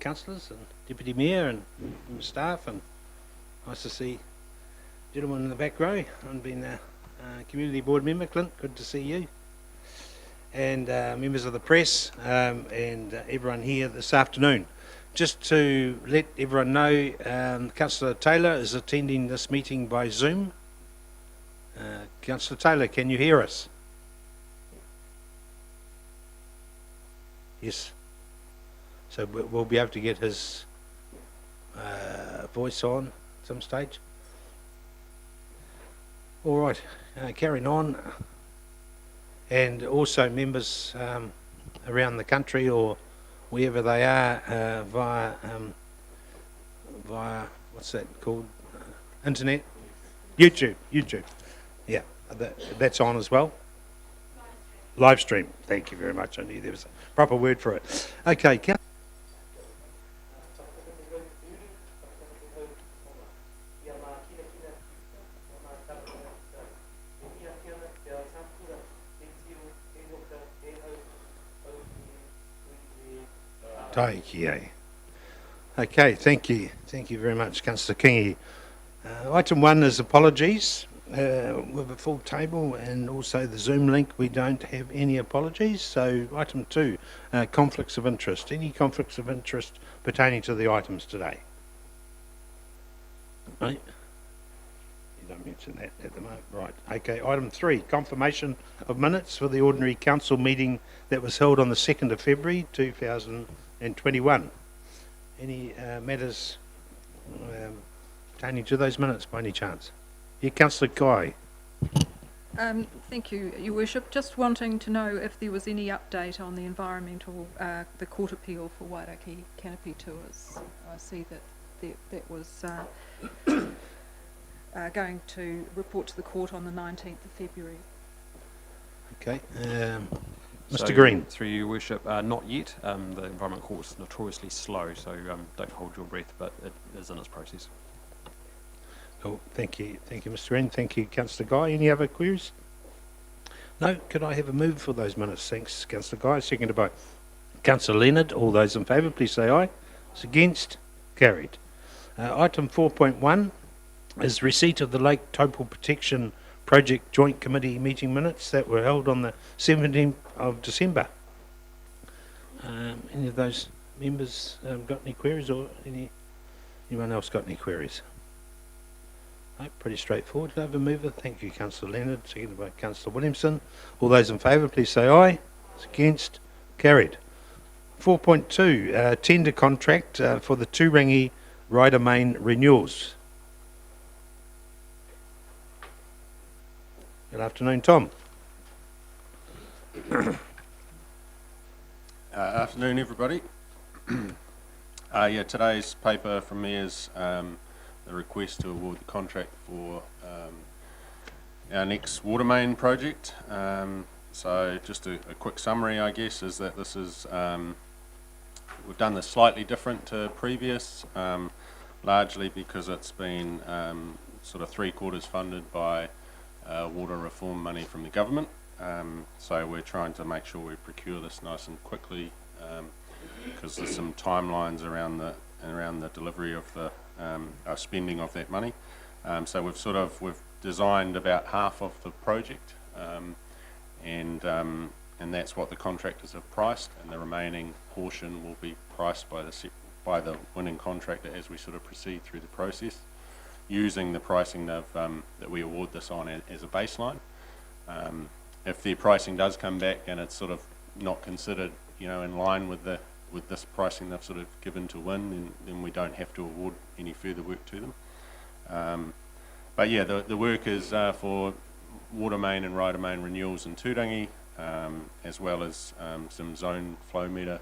councillors and Deputy Mayor and staff, and nice to see gentlemen in the back row. I've been a community board member, Clint, good to see you. And members of the press and everyone here this afternoon. Just to let everyone know, Councillor Taylor is attending this meeting by Zoom. Councillor Taylor, can you hear us? Yes. So we'll be able to get his voice on at some stage. All right, carrying on. And also members around the country or wherever they are via what's that called? Internet? YouTube. Yeah, that's on as well. Live stream. Thank you very much. I knew there was a proper word for it. Okay. Okay, thank you very much, Councillor Kingi. Item 1 is apologies. With a full table and also the Zoom link, we don't have any apologies. So item 2, conflicts of interest. Any conflicts of interest pertaining to the items today? Right. You don't mention that at the moment. Right. Okay, item 3, confirmation of minutes for the ordinary council meeting that was held on the 2nd of February 2021. Any matters pertaining to those minutes by any chance? Yeah, Councillor Guy. Thank you, Your Worship. Just wanting to know if there was any update on the environmental, the court appeal for Wairakei canopy tours. I see that that was going to report to the court on the 19th of February. Okay. Mr. Green. Through you, Worship, not yet. The Environment Court is notoriously slow, so don't hold your breath, but it is in its process. Oh, thank you, Mr. Green. Thank you, Councillor Guy. Any other queries? No. Could I have a move for those minutes? Thanks, Councillor Guy. Seconded by Councillor Leonard. All those in favour, please say aye. Those against, carried. Item 4.1 is receipt of the Lake Taupō Protection Project Joint Committee meeting minutes that were held on the 17th of December. Any of those members got any queries, or anyone else got any queries? No, pretty straightforward. Could I have a mover? Thank you, Councillor Leonard. Seconded by Councillor Williamson. All those in favour, please say aye. Those against, carried. 4.2, tender contract for the Turangi Rider Main renewals. Good afternoon, Tom. Afternoon, everybody. Today's paper from me is the request to award the contract for our next water main project. So just a quick summary, I guess, is that this is we've done this slightly different to previous, largely because it's been sort of 3/4 funded by water reform money from the government. So we're trying to make sure we procure this nice and quickly, because there's some timelines around the delivery of the spending of that money. So we've designed about half of the project, and that's what the contractors have priced, and the remaining portion will be priced by the winning contractor as we sort of proceed through the process, using the pricing that we award this on as a baseline. If the pricing does come back and it's sort of not considered, in line with this pricing they've sort of given to win, then we don't have to award any further work to them. But yeah, the work is for water main and rider main renewals in Turangi, as well as some zone flow meter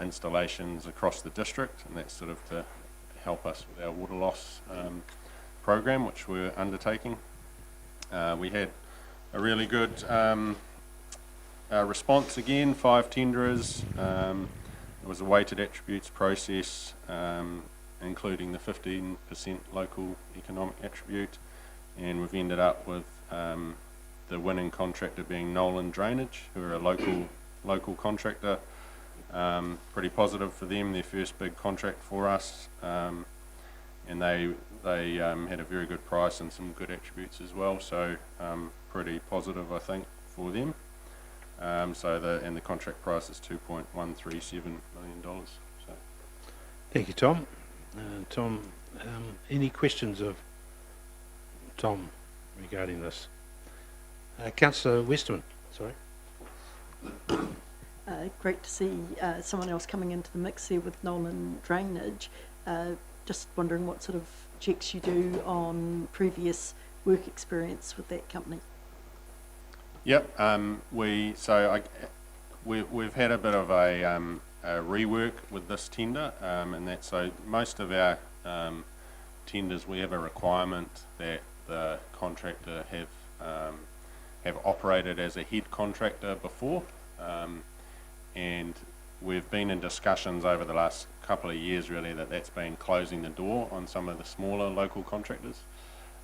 installations across the district, and that's sort of to help us with our water loss program, which we're undertaking. We had a really good response again, 5 tenderers. It was a weighted attributes process, including the 15% local economic attribute, and we've ended up with the winning contractor being Nolan Drainage, who are a local contractor Pretty positive for them, their first big contract for us, and they had a very good price and some good attributes as well, so pretty positive I think for them. And the contract price is $2.137 million. So. Thank you, Tom. Tom, any questions of Tom regarding this? Councillor Westerman, sorry. Great to see someone else coming into the mix here with Nolan Drainage. Just wondering what sort of checks you do on previous work experience with that company. Yep, we've had a bit of a rework with this tender, and that so most of our tenders we have a requirement that the contractor have operated as a head contractor before, and we've been in discussions over the last couple of years really that's been closing the door on some of the smaller local contractors,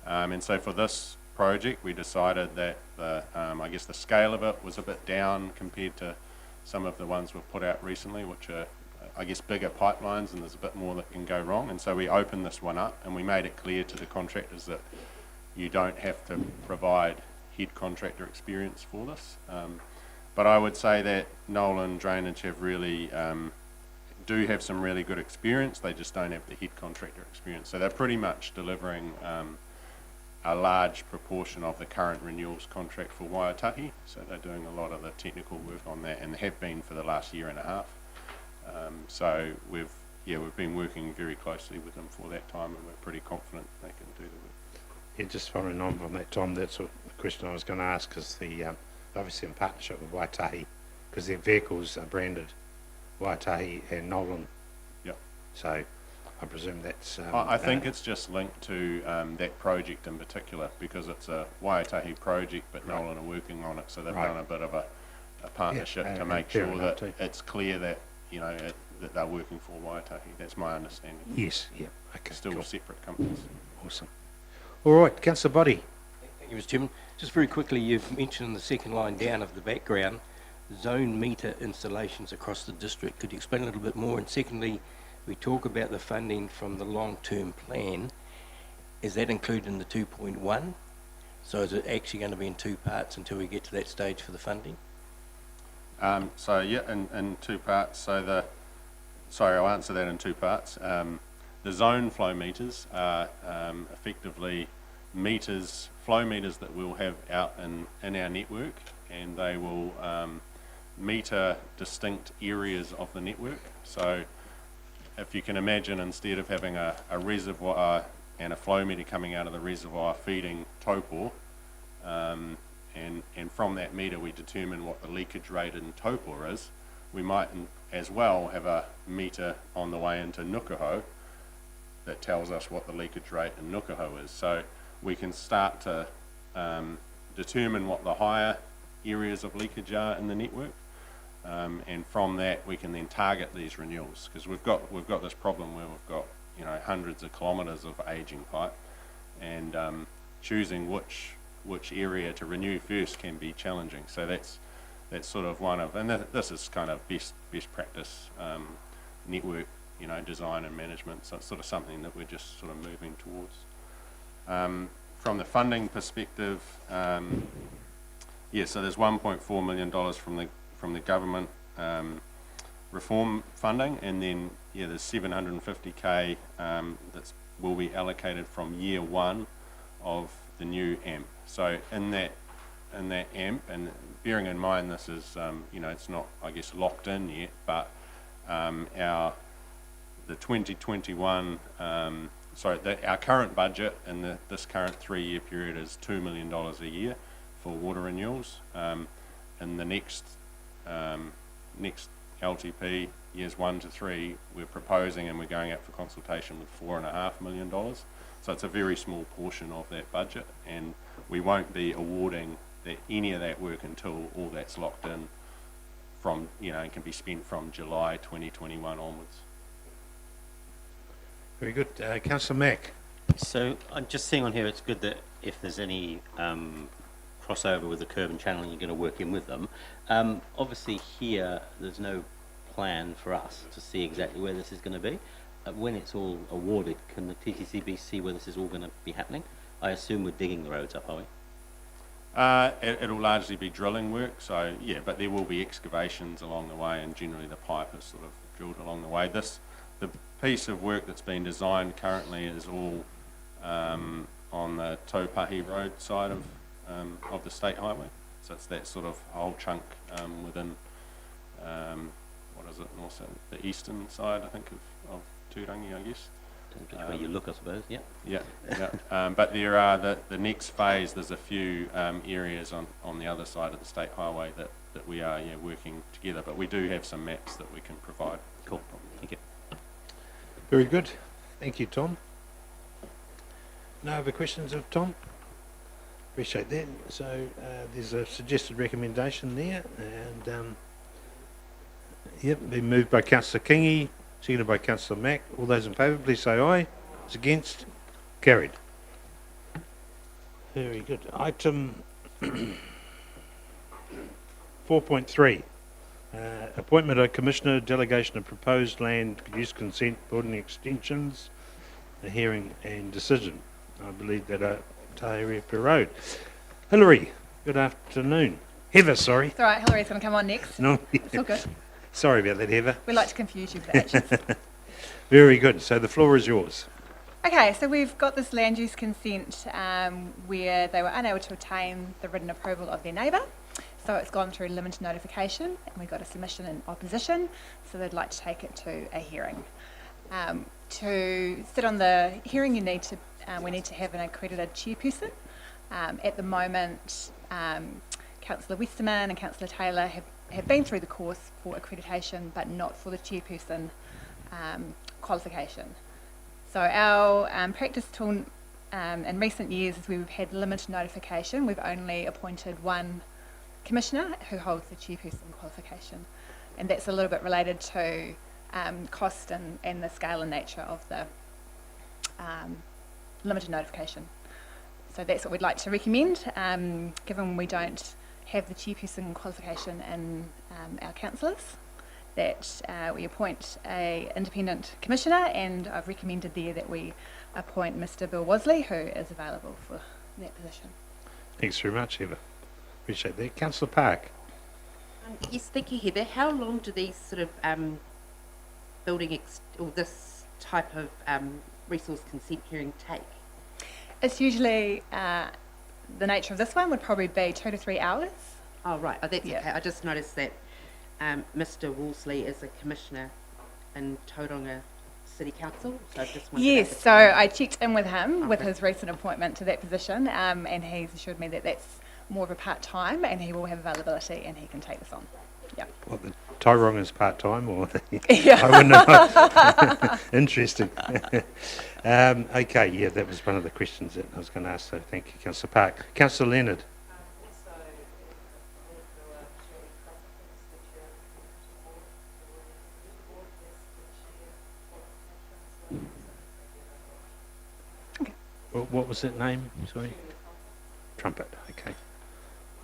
and so for this project we decided that I guess the scale of it was a bit down compared to some of the ones we've put out recently, which are I guess bigger pipelines, and there's a bit more that can go wrong, and so we opened this one up and we made it clear to the contractors that you don't have to provide head contractor experience for this. But I would say that Nolan Drainage have really do have some really good experience, they just don't have the head contractor experience, so they're pretty much delivering a large proportion of the current renewals contract for Waiataki, so they're doing a lot of the technical work on that and have been for the last year and a half. So we've been working very closely with them for that time, and we're pretty confident they can do the work. Yeah, just following on from that, Tom, that's what the question I was going to ask, is the obviously in partnership with Waitahi, because their vehicles are branded Waitahi and Nolan. Yep. So I presume that's... I think it's just linked to that project in particular, because it's a Waitahi project, but right. Nolan are working on it, so they've done a bit of a partnership to make sure that it's clear that that they're working for Waitahi. That's my understanding. Yes, yeah, okay. Still separate companies. Awesome. All right, Councillor Boddy. Thank you, Mr. Chairman. Just very quickly, you've mentioned in the second line down of the background, zone meter installations across the district. Could you explain a little bit more? And secondly, we talk about the funding from the long-term plan. Is that included in the 2.1? So is it actually going to be in two parts until we get to that stage for the funding? So yeah, in two parts. So I'll answer that in two parts. The zone flow meters are effectively flow meters that we'll have out in our network, and they will meter distinct areas of the network. So if you can imagine, instead of having a reservoir and a flow meter coming out of the reservoir feeding Taupō, and from that meter we determine what the leakage rate in Taupō is, we might as well have a meter on the way into Nukaho that tells us what the leakage rate in Nukaho is. So we can start to determine what the higher areas of leakage are in the network, and from that we can then target these renewals, because we've got this problem where we've got hundreds of kilometres of ageing pipe, and choosing which area to renew first can be challenging. So that's sort of one of, and this is kind of best practice network design and management. So it's sort of something that we're just sort of moving towards. From the funding perspective, so there's $1.4 million from the government reform funding, and then there's $750K that will be allocated from year one of the new AMP. So in that AMP, and bearing in mind this is it's not I guess locked in yet, but the 2021 our current budget in this current 3-year period is $2 million a year for water renewals. In the next LTP, years 1 to 3, we're proposing and we're going out for consultation with $4.5 million. So it's a very small portion of that budget, and we won't be awarding any of that work until all that's locked in from, and can be spent from July 2021 onwards. Very good. Councillor Mack. So I'm just seeing on here, it's good that if there's any crossover with the curb and channeling, you're going to work in with them. Obviously here, there's no plan for us to see exactly where this is going to be. When it's all awarded, can the TTCB see where this is all going to be happening? I assume we're digging the roads up, are we? It'll largely be drilling work, so yeah, but there will be excavations along the way, and generally the pipe is sort of drilled along the way. The piece of work that's been designed currently is all on the Taupahi Road side of the state highway. So it's that sort of whole chunk within, what is it, also the eastern side, I think, of Turangi, I guess. Depends which way you look, I suppose, yeah. Yeah. But there are, the next phase, there's a few areas on the other side of the state highway that we are working together, but we do have some maps that we can provide. Cool, thank you. Very good. Thank you, Tom. No other questions of Tom? Appreciate that. So there's a suggested recommendation there, and yep, been moved by Councillor Kingy, seconded by Councillor Mack. All those in favour, please say aye. Those against? Carried. Very good. Item 4.3. Appointment of Commissioner, delegation of proposed land use consent, building extensions, a hearing and decision. I believe that Taupō Road. Hillary, good afternoon. Heather, sorry. It's all right, Hillary's going to come on next. No, It's all good. sorry about that, Heather. We like to confuse you with the H's. Very good. So the floor is yours. Okay, so we've got this land use consent where they were unable to obtain the written approval of their neighbour. So it's gone through limited notification, and we got a submission in opposition, so they'd like to take it to a hearing. To sit on the hearing, we need to have an accredited chairperson. At the moment, Councillor Westerman and Councillor Taylor have been through the course for accreditation, but not for the chairperson qualification. So our practice tool in recent years is we've had limited notification. We've only appointed one commissioner who holds the chairperson qualification, and that's a little bit related to cost and the scale and nature of the limited notification. So that's what we'd like to recommend, given we don't have the chairperson qualification in our councillors, that we appoint a independent commissioner, and I've recommended there that we appoint Mr. Bill Wasley, who is available for that position. Thanks very much, Heather. Appreciate that. Councillor Park. Yes, thank you, Heather. How long do these sort of or this type of resource consent hearing take? It's usually, the nature of this one would probably be 2 to 3 hours. Oh, right. Oh, that's Yeah. okay. I just noticed that Mr. Wolseley is a commissioner in Tauranga City Council, so I just wondered. Yes, so I checked in with him with his recent appointment to that position, and he's assured me that that's more of a part-time, and he will have availability and he can take this on. Yeah. What, the Tauranga is part-time, or? Yeah. I wouldn't know. Interesting. Okay, yeah, that was one of the questions that I was going to ask, so thank you, Councillor Park. Councillor Leonard. What was that name? Sorry? Trumpet, okay.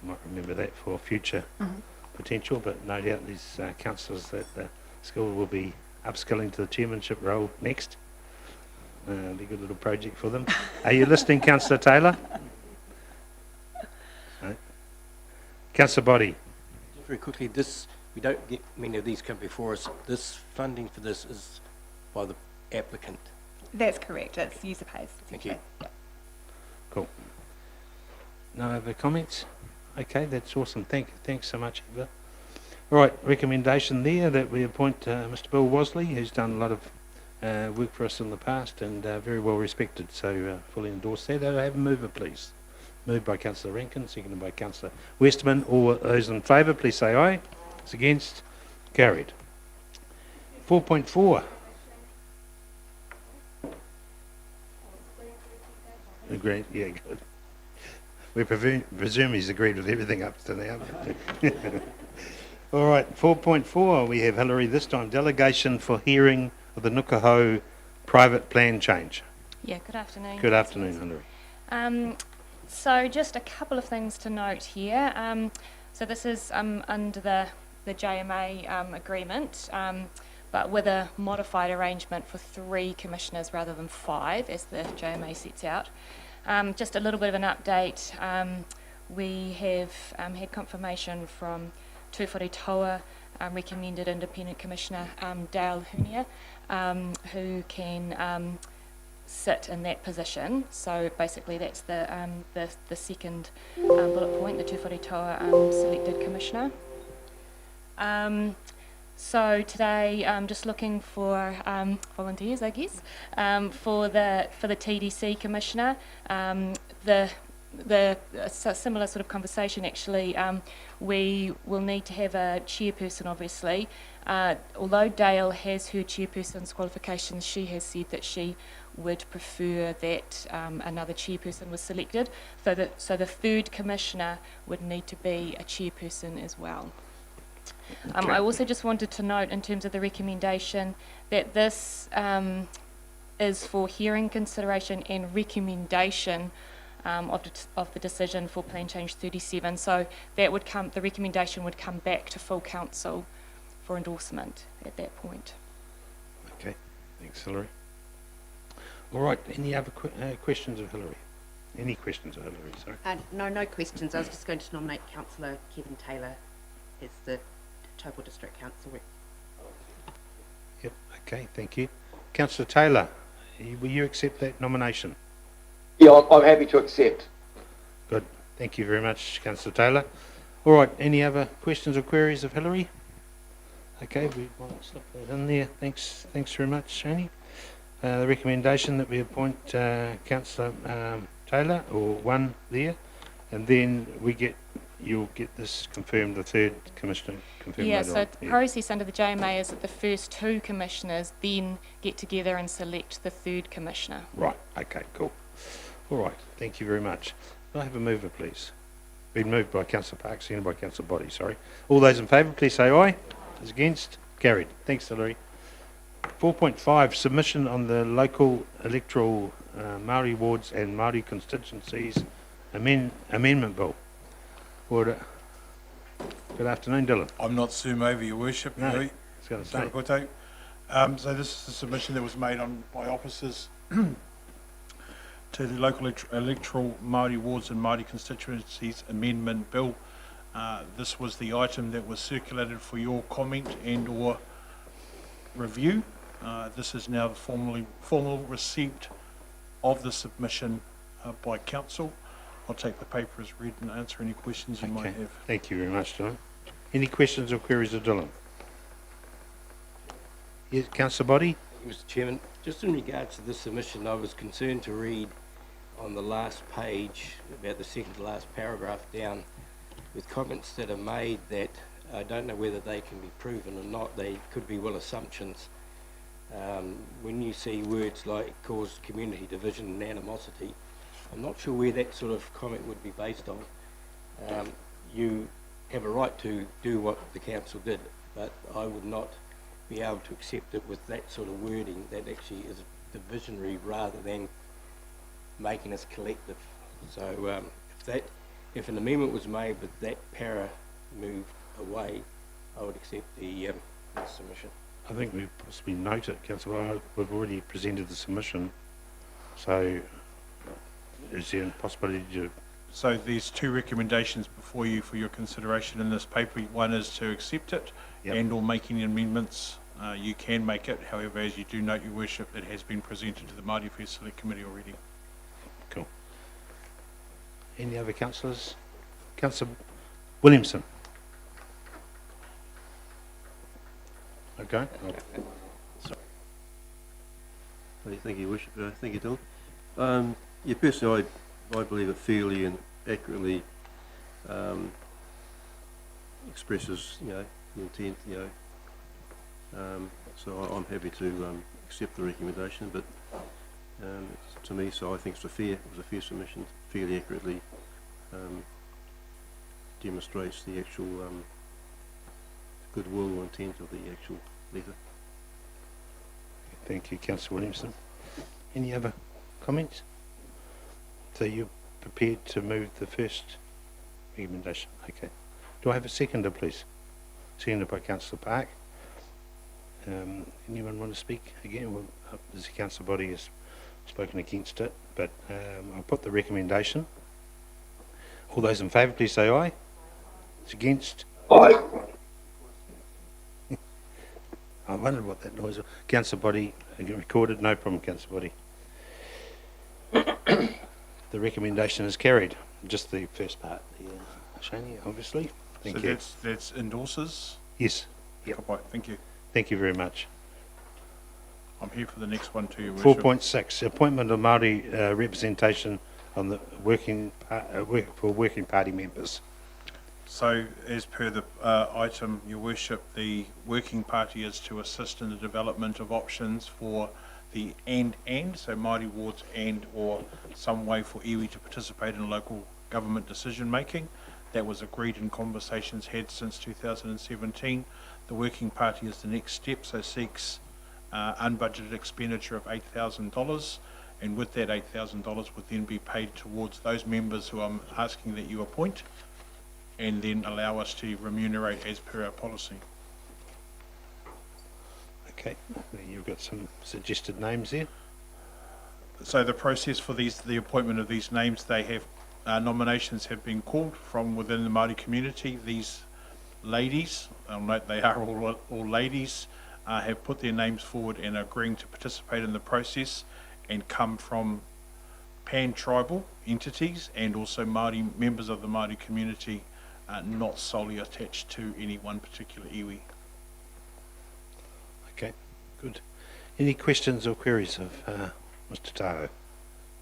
I might remember that for future potential, but no doubt these councillors that the school will be upskilling to the chairmanship role next. Be a good little project for them. Are you listening, Councillor Taylor? No. Councillor Boddy. Just very quickly, we don't get many of these come before us. This funding for this is by the applicant. That's correct, it's user pays. Thank you. Yeah. Cool. No other comments? Okay, that's awesome. Thanks so much, Eva. All right, recommendation there that we appoint Mr. Bill Wasley, who's done a lot of work for us in the past and very well respected. So fully endorse that. I have a mover, please. Moved by Councillor Rankin, seconded by Councillor Westerman. All those in favour, please say aye. Those against? Carried. 4.4. Agreed. Yeah, good. We presume he's agreed with everything up to now. All right, 4.4, we have Hillary this time. Delegation for hearing of the Nukaho private plan change. Yeah, good afternoon. Good afternoon, Hillary. So just a couple of things to note here. So this is under the the JMA agreement, but with a modified arrangement for 3 commissioners rather than 5, as the JMA sets out. Just a little bit of an update. We have had confirmation from Tūwhare Toa, recommended Independent Commissioner Dale Hunia, who can sit in that position. So basically that's the second bullet point, the Tūwhare Toa selected Commissioner. So today I'm just looking for volunteers, I guess, for the TDC Commissioner. Similar sort of conversation actually. We will need to have a chairperson, obviously. Although Dale has her chairperson's qualifications, she has said that she would prefer that another chairperson was selected. So the third commissioner would need to be a chairperson as well. I also just wanted to note, in terms of the recommendation, that this is for hearing, consideration and recommendation of the decision for Plan Change 37. So that would come, the recommendation would come back to full council for endorsement at that point. Okay, thanks, Hilary. All right, any other questions of Hilary? Any questions of Hilary, sorry? No questions. I was just going to nominate Councillor Kevin Taylor as the Taupō District Council rep. Yep, okay, thank you. Councillor Taylor, will you accept that nomination? Yeah, I'm happy to accept. Good, thank you very much, Councillor Taylor. All right, any other questions or queries of Hilary? Okay, we might slip that in there. Thanks very much, Shani. The recommendation that we appoint Councillor Taylor, or one there, and then you'll get this confirmed, the third commissioner confirmed. Yeah, later so on. the process under the JMA is that the first 2 commissioners then get together and select the third commissioner. Right, okay, cool. All right, thank you very much. Can I have a mover, please? Been moved by Councillor Parks, seconded by Councillor Body, sorry. All those in favour, please say aye. Those against? Carried. Thanks, Hilary. 4.5, submission on the local electoral Māori wards and Māori constituencies amendment bill. Order. Good afternoon, Dylan. I'm not Zoom over, Your Worship. No, I was going to say. So this is the submission that was made by officers to the local electoral Māori wards and Māori constituencies amendment bill. This was the item that was circulated for your comment and or review. This is now the formal receipt of the submission by council. I'll take the paper as read and answer any questions you might have. Thank you very much, Dylan. Any questions or queries of Dylan? Yes, Councillor Body? Mr. Chairman, just in regards to this submission, I was concerned to read on the last page, about the second to last paragraph down, with comments that are made that I don't know whether they can be proven or not. They could be well assumptions. When you see words like cause community division and animosity, I'm not sure where that sort of comment would be based on. You have a right to do what the council did, but I would not be able to accept it with that sort of wording that actually is divisionary rather than making us collective. So if an amendment was made but that para moved away, I would accept the submission. I think we possibly note it, Councillor. We've already presented the submission, so is there a possibility to... So there's 2 recommendations before you for your consideration in this paper. One is to accept it and or make any amendments. You can make it, however, as you do note, Your Worship, it has been presented to the Māori Affairs Select Committee already. Cool. Any other councillors? Councillor Williamson. Okay. Sorry. Thank you, Your Worship. Thank you, Dylan. Yeah, personally, I believe it fairly and accurately expresses, the intent, so I'm happy to accept the recommendation. But to me, so I think it was a fair submission, fairly accurately demonstrates the actual goodwill or intent of the actual letter. Thank you, Councillor Williamson. Any other comments? So you're prepared to move the first recommendation? Okay. Do I have a seconder, please? seconded by Councillor Park. Anyone want to speak again? Well, the council body has spoken against it, but I'll put the recommendation. All those in favour, please say aye. It's against. Aye. I wondered what that noise was. Council body recorded, no problem, council body. The recommendation is carried. Just the first part, Shani, obviously. Thank you. So that's endorses? Yes. Yep. Right, thank you. Thank you very much. I'm here for the next one too, Your Worship. 4.6, appointment of Māori representation on the working party members. So, as per the item, Your Worship, the working party is to assist in the development of options for the so Māori wards or some way for iwi to participate in local government decision making. That was agreed in conversations had since 2017. The working party is the next step, so seeks unbudgeted expenditure of $8,000, and with that $8,000 would then be paid towards those members who I'm asking that you appoint, and then allow us to remunerate as per our policy. Okay, you've got some suggested names there. So the process for the appointment of these names, they have nominations have been called from within the Māori community. These ladies, I'll note they are all ladies, have put their names forward and are agreeing to participate in the process and come from pan-tribal entities and also Māori members of the Māori community, not solely attached to any one particular iwi. Okay, good. Any questions or queries of Mr. Taho?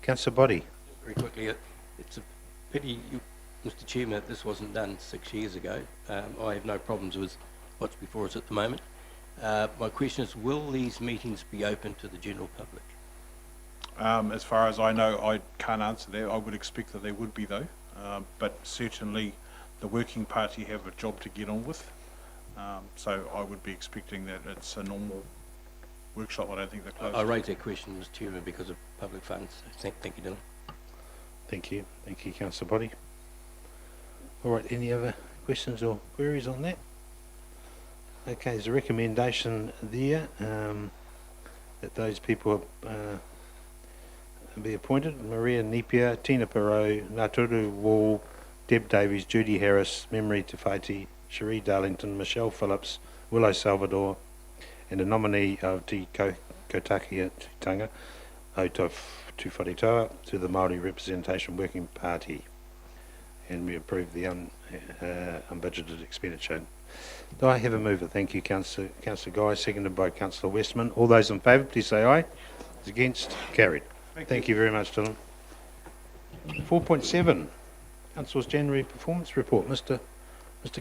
Councillor Body. Very quickly, it's a pity, Mr. Chairman, that this wasn't done 6 years ago. I have no problems with what's before us at the moment. My question is, will these meetings be open to the general public? As far as I know, I can't answer that. I would expect that they would be though, but certainly the working party have a job to get on with. So I would be expecting that it's a normal workshop. I don't think they're closed. I raised that question, Mr. Chairman, because of public funds. Thank you, Dylan. Thank you, Councillor Body. All right, any other questions or queries on that? Okay, there's a recommendation there that those people be appointed. Maria Napier, Tina Perot, Naturu Wall, Deb Davies, Judy Harris, Memory Tawhiti, Cherie Darlington, Michelle Phillips, Willow Salvador, and a nominee of Te Kotaki-tanga o Tu Wharetoa to the Māori Representation Working Party. And we approve the unbudgeted expenditure. Do I have a mover? Thank you, Councillor Guy, seconded by Councillor Westman. All those in favour, please say aye. Those against, carried. Thank you very much, Dylan. 4.7, Council's January Performance Report. Mr.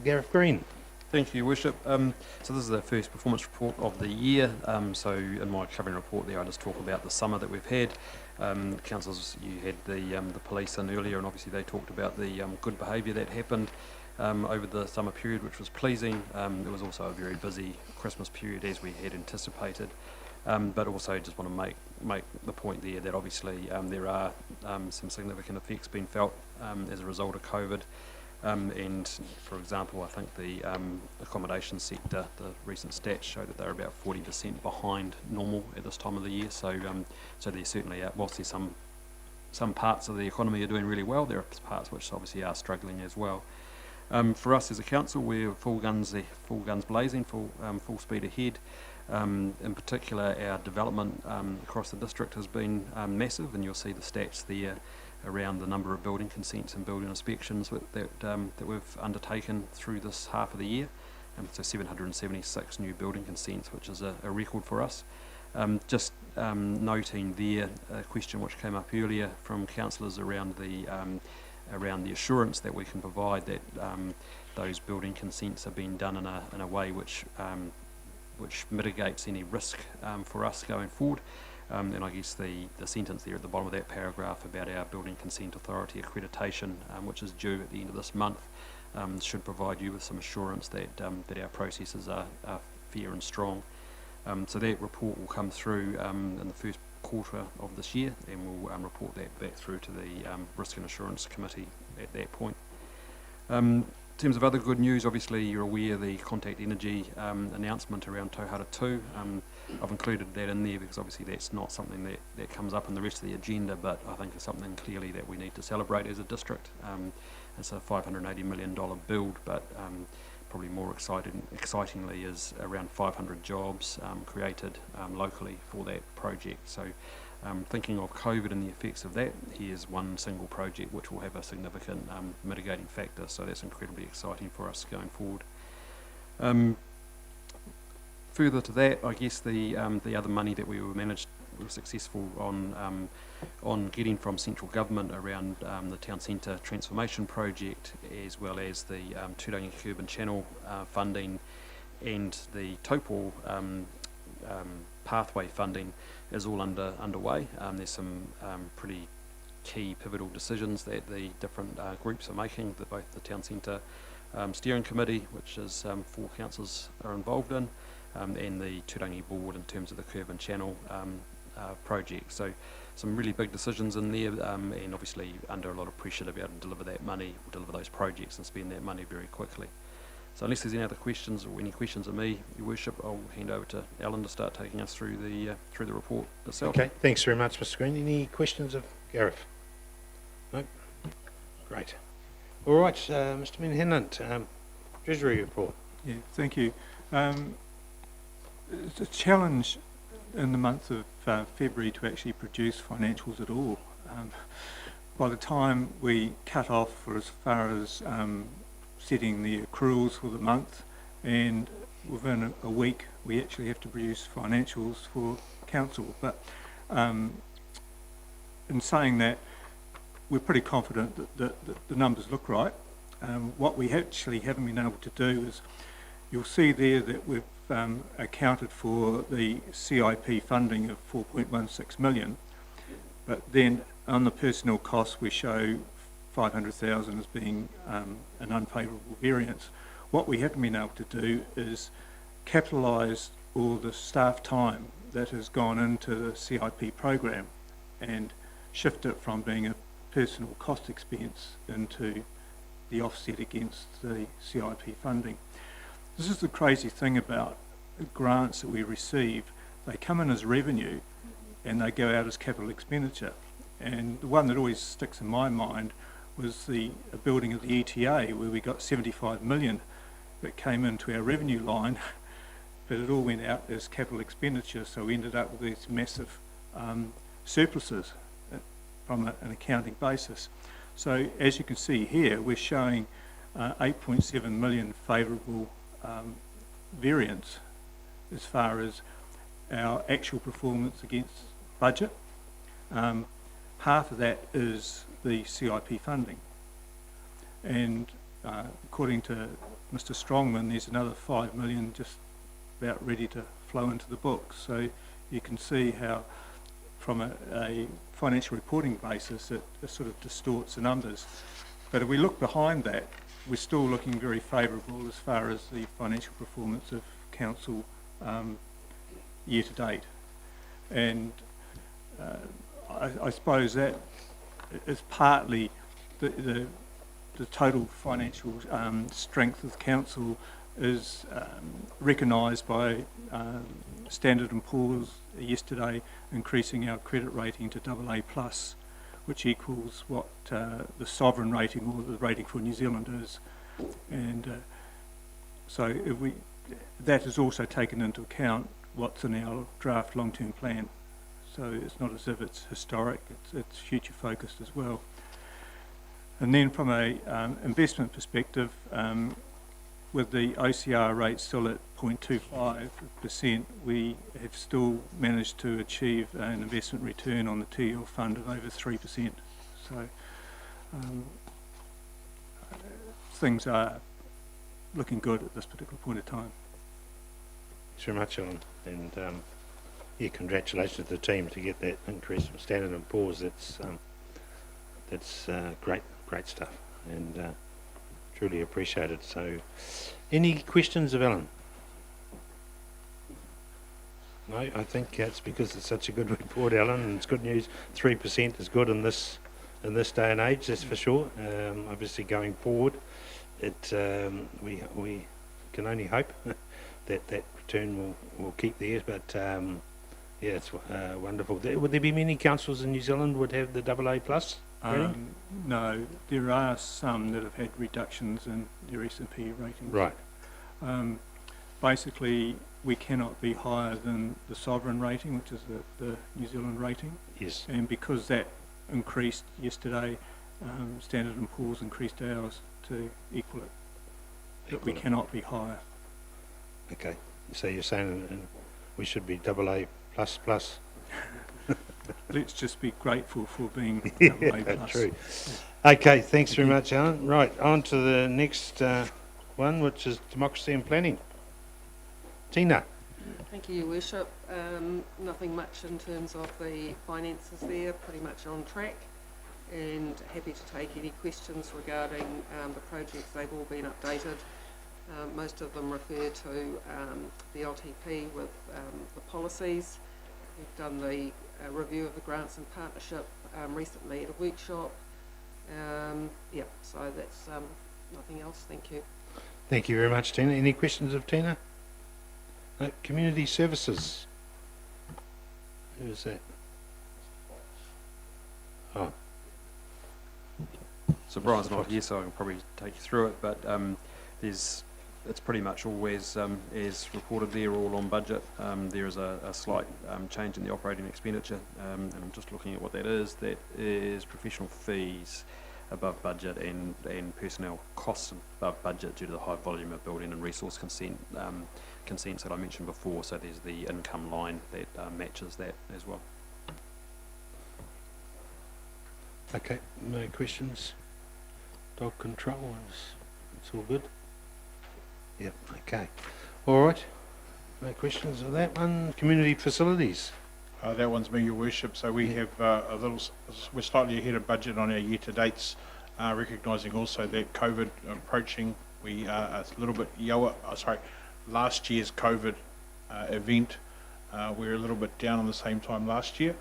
Gareth Green. Thank you, Your Worship. So this is the first performance report of the year. So in my covering report there, I just talk about the summer that we've had. Councillors, you had the police in earlier, and obviously they talked about the good behaviour that happened over the summer period, which was pleasing. It was also a very busy Christmas period, as we had anticipated. But also just want to make the point there that obviously there are some significant effects being felt as a result of COVID. And for example, I think the accommodation sector, the recent stats show that they're about 40% behind normal at this time of the year. So so there certainly are, whilst there's some parts of the economy are doing really well, there are parts which obviously are struggling as well. For us as a council, we're full guns blazing, full speed ahead. In particular, our development across the district has been massive, and you'll see the stats there around the number of building consents and building inspections that we've undertaken through this half of the year. So 776 new building consents, which is a record for us. Just noting there a question which came up earlier from councillors around the assurance that we can provide that those building consents are being done in a way which mitigates any risk for us going forward. And I guess the sentence there at the bottom of that paragraph about our Building Consent Authority accreditation, which is due at the end of this month, should provide you with some assurance that our processes are fair and strong. So that report will come through in the first quarter of this year, and we'll report that back through to the Risk and Assurance Committee at that point. terms of other good news, obviously you're aware the Contact Energy announcement around Tauhara 2. I've included that in there because obviously that's not something that comes up in the rest of the agenda, but I think it's something clearly that we need to celebrate as a district. It's a $580 million build, but probably more excitingly is around 500 jobs created locally for that project. So thinking of COVID and the effects of that, here's one single project which will have a significant mitigating factor, so that's incredibly exciting for us going forward. Further to that, I guess the other money that we were successful on getting from central government around the town centre transformation project, as well as the Turangi Curb and Channel funding and the Taupō pathway funding is all underway. There's some pretty key pivotal decisions that the different groups are making, both the town centre steering committee, which is 4 councillors are involved in, and the Turangi board in terms of the Curb and Channel project. So some really big decisions in there, and obviously under a lot of pressure to be able to deliver that money, deliver those projects and spend that money very quickly. So unless there's any other questions or any questions of me, Your Worship, I'll hand over to Alan to start taking us through the report itself. Okay, thanks very much, Mr. Green. Any questions of Gareth? No? Great. All right, Mr. Manhanant, Treasury report. Yeah, thank you. It's a challenge in the month of February to actually produce financials at all. By the time we cut off for as far as setting the accruals for the month, and within a week we actually have to produce financials for council. But in saying that, we're pretty confident that the numbers look right. What we actually haven't been able to do is, you'll see there that we've accounted for the CIP funding of 4.16 million, but then on the personnel costs we show 500,000 as being an unfavourable variance. What we haven't been able to do is capitalise all the staff time that has gone into the CIP program and shift it from being a personal cost expense into the offset against the CIP funding. This is the crazy thing about grants that we receive. They come in as revenue and they go out as capital expenditure. And the one that always sticks in my mind was the building of the ETA, where we got 75 million that came into our revenue line, but it all went out as capital expenditure, so we ended up with these massive surpluses from an accounting basis. So as you can see here, we're showing 8.7 million favourable variance as far as our actual performance against budget. Half of that is the CIP funding, and according to Mr. Strongman, there's another 5 million just about ready to flow into the books. So you can see how from a financial reporting basis it sort of distorts the numbers. But if we look behind that, we're still looking very favourable as far as the financial performance of council year to date. And I suppose that is partly the total financial strength of the council is recognised by Standard & Poor's yesterday, increasing our credit rating to AA+, which equals what the sovereign rating or the rating for New Zealand is. And so if that is also taken into account what's in our draft long-term plan. So it's not as if it's historic, it's future focused as well. And then from a investment perspective, with the OCR rate still at 0.25%, we have still managed to achieve an investment return on the TL fund of over 3%. So things are looking good at this particular point of time. Thanks very much, Alan. And yeah, congratulations to the team to get that increase from Standard & Poor's. That's great stuff, and truly appreciated. So, any questions of Alan? No, I think it's because it's such a good report, Alan, and it's good news. 3% is good in this day and age, that's for sure. Obviously, going forward, we can only hope that that return will keep there. But yeah, it's wonderful. Would there be many councils in New Zealand would have the AA plus rating? No, there are some that have had reductions in their S&P ratings. Right. Basically, we cannot be higher than the sovereign rating, which is the New Zealand rating. Yes. And because that increased yesterday, Standard & Poor's increased ours to equal it. But we cannot be higher. Okay. So you're saying we should be AA plus plus? Let's just be grateful for being Yeah, AA plus. true. Okay, thanks very much, Alan. Right, on to the next one, which is democracy and planning. Tina. Thank you, Your Worship. Nothing much in terms of the finances there, pretty much on track, and happy to take any questions regarding the projects. They've all been updated. Most of them refer to the LTP with the policies. We've done the review of the grants and partnership recently at a workshop. Yeah, so that's nothing else. Thank you. Thank you very much, Tina. Any questions of Tina? Community services. Who is that? Oh. So Brian's not here, so I can probably take you through it, but it's pretty much always as reported there, all on budget. There is a slight change in the operating expenditure, and I'm just looking at what that is. That is professional fees above budget and personnel costs above budget due to the high volume of building and resource consents that I mentioned before. So there's the income line that matches that as well. Okay, no questions. Dog control, it's all good. Yep, okay. All right, no questions of that one. Community facilities. That one's me, Your Worship. So we have we're slightly ahead of budget on our year-to-dates, recognising also that COVID approaching. We are a little bit last year's COVID event, we're a little bit down on the same time last year.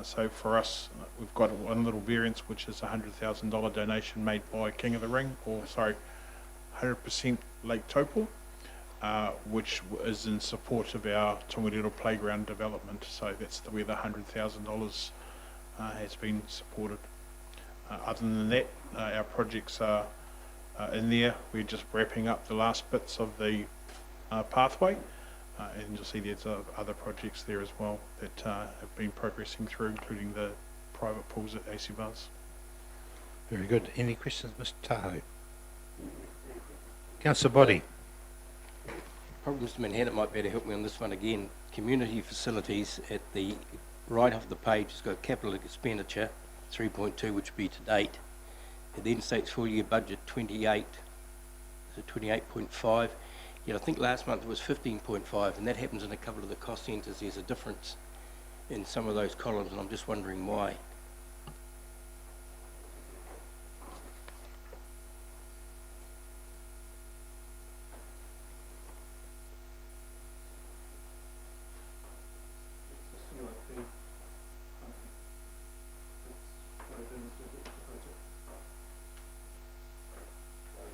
So for us, we've got one little variance, which is a $100,000 donation made by King of the Ring, 100% Lake Taupō, which is in support of our Tongariro playground development. So that's where the $100,000 has been supported. Other than that, our projects are in there. We're just wrapping up the last bits of the pathway, and you'll see there's other projects there as well that have been progressing through, including the private pools at AC Buzz. Very good. Any questions, Mr. Tahoe? Councillor Body. Probably Mr. Manhattan might better help me on this one again. Community facilities at the right of the page has got capital expenditure 3.2, which would be to date. It then states full year budget 28, so 28.5. Yet I think last month it was 15.5, and that happens in a couple of the cost centres. There's a difference in some of those columns, and I'm just wondering why.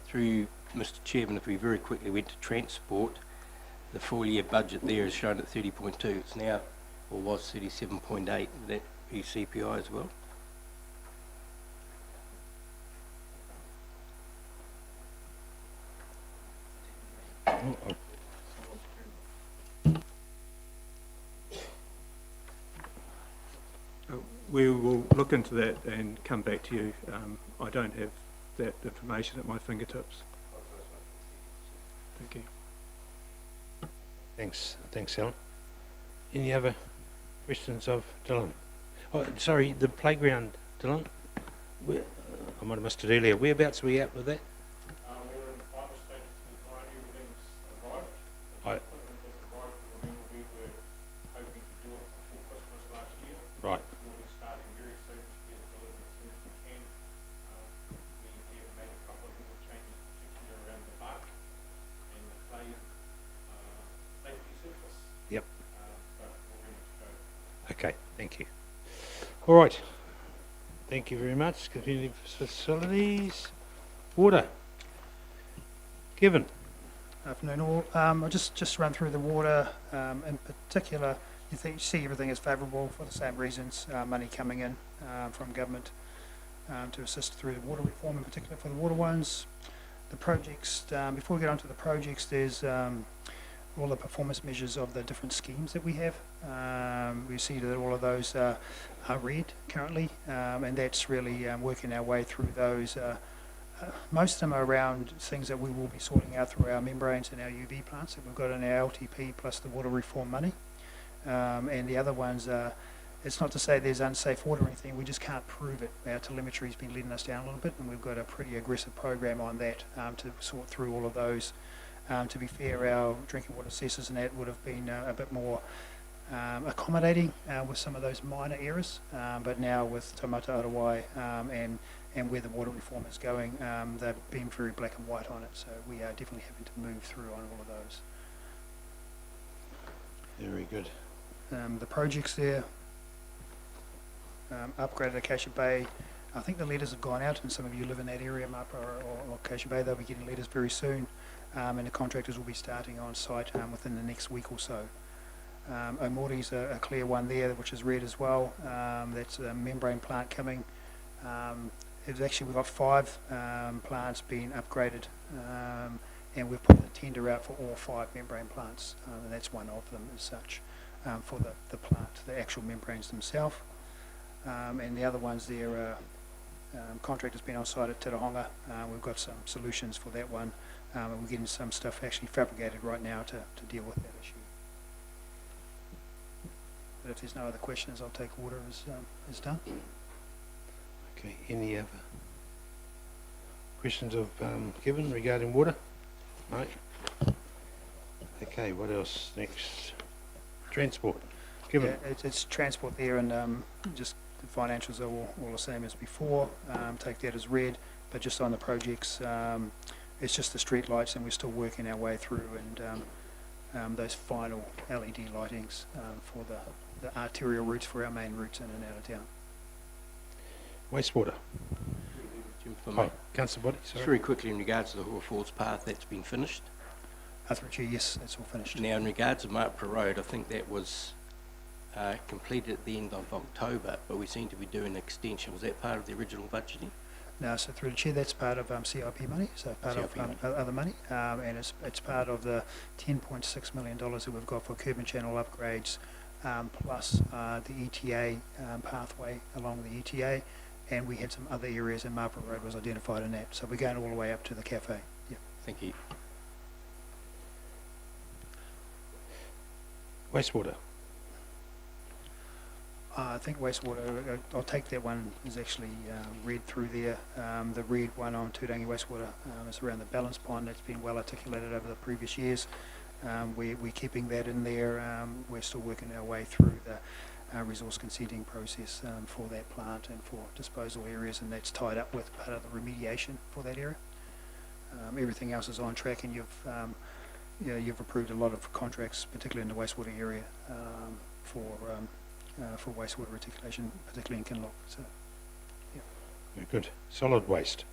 Through Mr. Chairman, if we very quickly went to transport, the full year budget there is shown at 30.2. It's now, or was 37.8. Would that be CPI as well? We will look into that and come back to you. I don't have that information at my fingertips. Thank you. Thanks, Alan. Any other questions of Dylan? Oh, sorry, the playground, Dylan. I might have missed it earlier. Whereabouts are we at with that? We're in the final stages of design. Everything's arrived. Right. We were hoping to do it before Christmas last year. Right. We'll be starting very soon to get it delivered as soon as we can. We have made a couple of little changes, particularly around the bark and the clay safety surface. Yep. But we're ready to go. Okay, thank you. All right. Thank you very much. Community facilities. Water. Kevin. Afternoon all. I'll just run through the water. In particular, you see everything is favourable for the same reasons. Money coming in from government to assist through the water reform, in particular for the water ones. The projects, before we get on to the projects, there's all the performance measures of the different schemes that we have. We see that all of those are red currently, and that's really working our way through those. Most of them are around things that we will be sorting out through our membranes and our UV plants that we've got in our LTP plus the water reform money. And the other ones are, it's not to say there's unsafe water or anything, we just can't prove it. Our telemetry's been letting us down a little bit, and we've got a pretty aggressive program on that to sort through all of those. To be fair, our drinking water assessors and that would have been a bit more accommodating with some of those minor errors, but now with Taumata Arawai and where the water reform is going, they've been very black and white on it, so we are definitely having to move through on all of those. Very good. The projects there, upgraded Acacia Bay. I think the letters have gone out, and some of you live in that area, Mapa or Acacia Bay. They'll be getting letters very soon, and the contractors will be starting on site within the next week or so. Omori's a clear one there, which is red as well. That's a membrane plant coming. We've got 5 plants being upgraded, and we've put the tender out for all 5 membrane plants, and that's one of them as such, for the plant, the actual membranes themselves. And the other ones there are contractors been on site at Taupo. We've got some solutions for that one, and we're getting some stuff actually fabricated right now to deal with that issue. But if there's no other questions, I'll take water as done. Okay, any other questions of Kevin regarding water? No? Okay, what else next? Transport. Kevin? Yeah, it's transport there, and just the financials are all the same as before. Take that as red, but just on the projects, it's just the street lights, and we're still working our way through, and those final LED lightings for the arterial routes for our main routes in and out of town. Wastewater. Oh, Councillor Body, just sorry. very quickly in regards to the Hua Falls path, that's been finished. Through Chair, yes, that's all finished. Now, in regards to Marpra Road, I think that was completed at the end of October, but we seem to be doing an extension. Was that part of the original budgeting? No, so through the Chair, that's part of CIP money, so part CIP of other money, and it's part of the $10.6 million that we've got for curb and channel upgrades, plus the ETA pathway along the ETA, and we had some other areas, and Marpra Road was identified in that. So we're going all the way up to the cafe. Yeah. Thank you. Wastewater. I think wastewater, I'll take that one, is actually red through there. The red one on Turangi wastewater is around the balance pond. That's been well articulated over the previous years. We're keeping that in there. We're still working our way through the resource consenting process for that plant and for disposal areas, and that's tied up with part of the remediation for that area. Everything else is on track, and you've approved a lot of contracts, particularly in the wastewater area, for wastewater reticulation, particularly in Kinloch. So, yeah. Very good. Solid waste.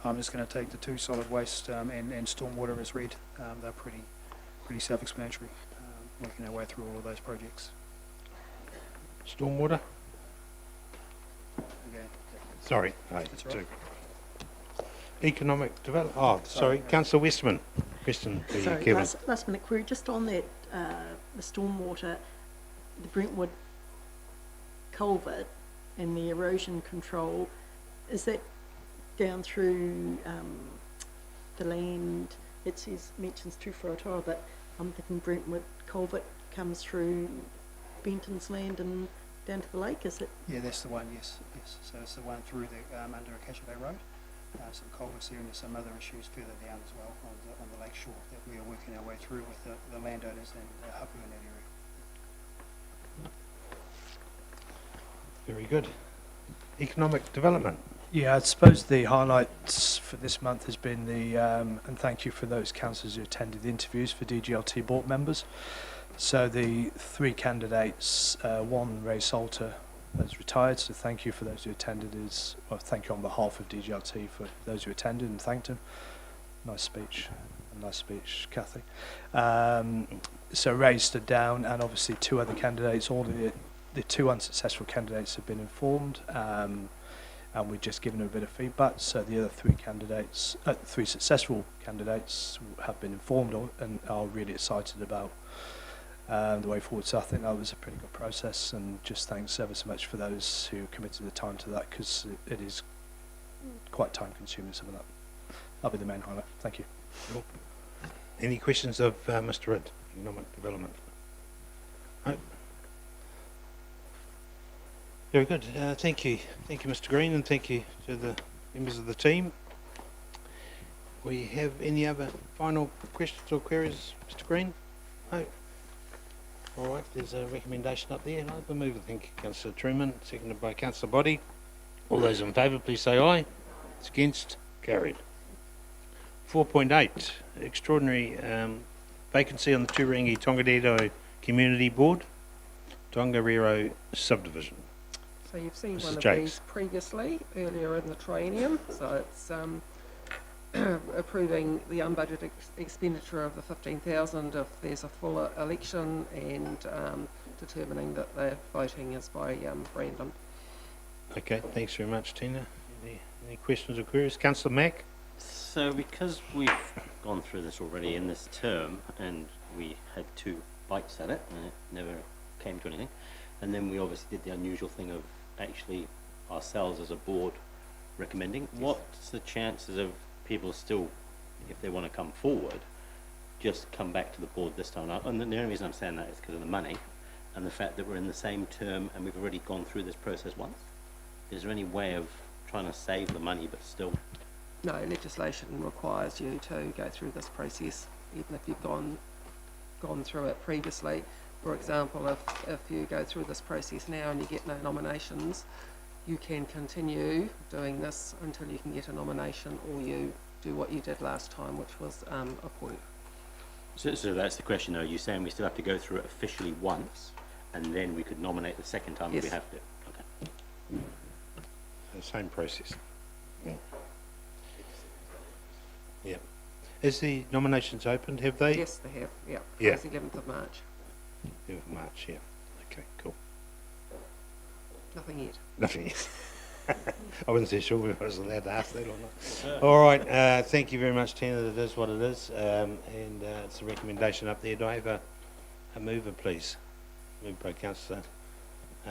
I'm just going to take the 2 solid waste and stormwater as red. They're pretty self-explanatory. Working our way through all of those projects. Stormwater. Okay. Sorry. That's all right. Economic development. Oh, sorry. Councillor Westman. Question for you, Sorry, Kevin. last minute query, just on that, the stormwater, the Brentwood culvert and the erosion control, is that down through the land? It mentions Tuwharetoa, but I'm thinking Brentwood culvert comes through Benton's land and down to the lake, is it? Yeah, that's the one, yes. So it's the one through the under Acacia Bay Road. Some culverts there, and there's some other issues further down as well on the lake shore that we are working our way through with the landowners and Hapu in that area. Very good. Economic development. Yeah, I suppose the highlights for this month has been the, and thank you for those councillors who attended the interviews for DGLT board members. So the 3 candidates, one, Ray Salter, has retired, so thank you for those who attended. Thank you on behalf of DGLT for those who attended and thanked him. Nice speech, Kathy. So Ray stood down, and obviously 2 other candidates. All the 2 unsuccessful candidates have been informed, and we've just given them a bit of feedback. So the other 3 candidates, 3 successful candidates, have been informed and are really excited about the way forward. So I think that was a pretty good process, and just thanks ever so much for those who committed the time to that, because it is quite time consuming, some of that. That'll be the main highlight. Thank you. Cool. Any questions of Mr. Ridd, Economic Development? No? Very good. Thank you. Thank you, Mr. Green, and thank you to the members of the team. We have any other final questions or queries, Mr. Green? No? All right, there's a recommendation up there. I move it. Thank you, Councillor Truman, seconded by Councillor Boddy. All those in favour, please say aye. It's against. Carried. 4.8, extraordinary vacancy on the Turangi-Tongariro Community Board, Tongariro Subdivision. So you've seen Mrs. one of Jakes. these previously, earlier in the triennium, so it's approving the unbudgeted expenditure of the 15,000 if there's a full election, and determining that the voting is by random. Okay, thanks very much, Tina. Any questions or queries? Councillor Mack? So because we've gone through this already in this term, and we had 2 bites at it, and it never came to anything, and then we obviously did the unusual thing of actually ourselves as a board recommending, what's the chances of people still, if they want to come forward, just come back to the board this time? And the only reason I'm saying that is because of the money, and the fact that we're in the same term and we've already gone through this process once. Is there any way of trying to save the money but still? No, legislation requires you to go through this process, even if you've gone through it previously. For example, if you go through this process now and you get no nominations, you can continue doing this until you can get a nomination, or you do what you did last time, which was appoint. So that's the question, though. You're saying we still have to go through it officially once, and then we could nominate the second time if we have to? Okay. The same process. Yeah. Yeah. Is the nominations opened, have they? Yes, they have, yeah. Yeah. It's the 11th of March. 11th of March, yeah. Okay, cool. Nothing yet. Nothing yet. I wasn't so sure if I was allowed to ask that or not. All right, thank you very much, Tina. It is what it is, and it's a recommendation up there. Do I have a mover, please? Moved by Councillor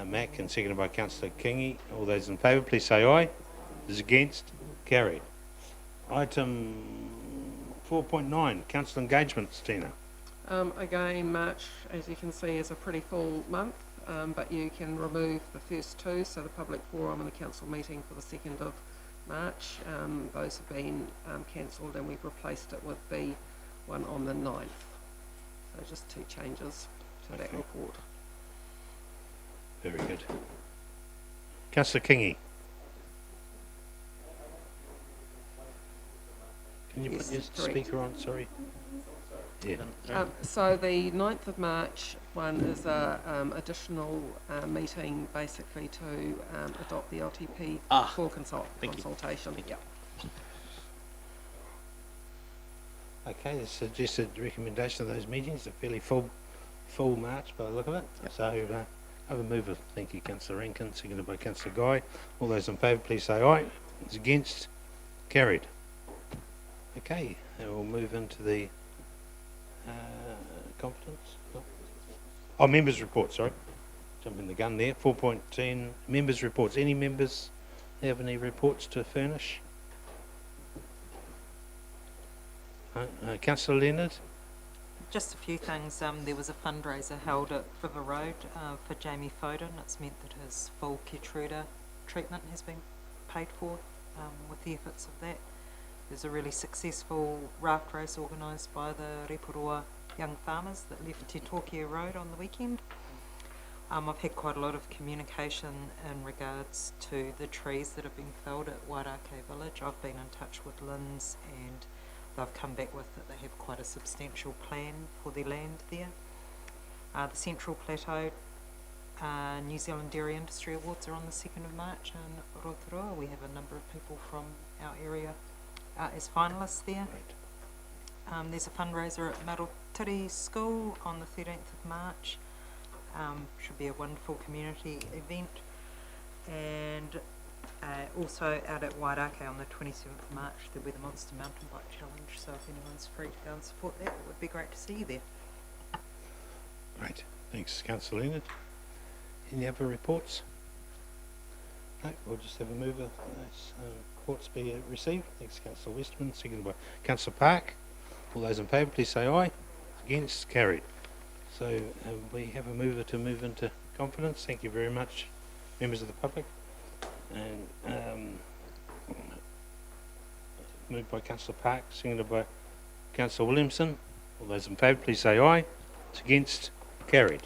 Mack and seconded by Councillor Kingy. All those in favour, please say aye. Those against? Carried. Item 4.9, council engagements, Tina. Again, March, as you can see, is a pretty full month, but you can remove the first 2, so the public forum and the council meeting for the 2nd of March. Those have been cancelled, and we've replaced it with the one on the 9th. So just 2 changes to that report. Very good. Councillor Kingy. Can you put your speaker on? Sorry. Yeah. So the 9th of March one is a additional meeting, basically to adopt the LTP for consultation. Thank you. Okay, the suggested recommendation of those meetings, a fairly full March by the look of it. Yep. So I have a mover. Thank you, Councillor Rankin, seconded by Councillor Guy. All those in favour, please say aye. Those against? Carried. Okay, and we'll move into the competence. Oh, members' report, sorry. Jumping the gun there. 4.10, members' reports. Any members have any reports to furnish? Councillor Leonard? Just a few things. There was a fundraiser held at River Road for Jamie Foden. It's meant that his full Keytruda treatment has been paid for with the efforts of that. There's a really successful raft race organised by the Reporua young farmers that left Te Tōkia Road on the weekend. I've had quite a lot of communication in regards to the trees that have been felled at Wairake Village. I've been in touch with Linz, and they've come back with that they have quite a substantial plan for their land there. The Central Plateau New Zealand Dairy Industry Awards are on the 2nd of March in Rotorua. We have a number of people from our area as finalists there. There's a fundraiser at Marotiri School on the 13th of March. Should be a wonderful community event. And also out at Wairake on the 27th of March, there'll be the Monster Mountain Bike Challenge. So if anyone's free to go and support that, it would be great to see you there. Great. Thanks, Councillor Leonard. Any other reports? No, we'll just have a mover. Those reports be received. Thanks, Councillor Westman. Seconded by Councillor Park. All those in favour, please say aye. Against, carried. So we have a mover to move into confidence. Thank you very much, members of the public. And moved by Councillor Park, seconded by Councillor Williamson. All those in favour, please say aye. Against, carried.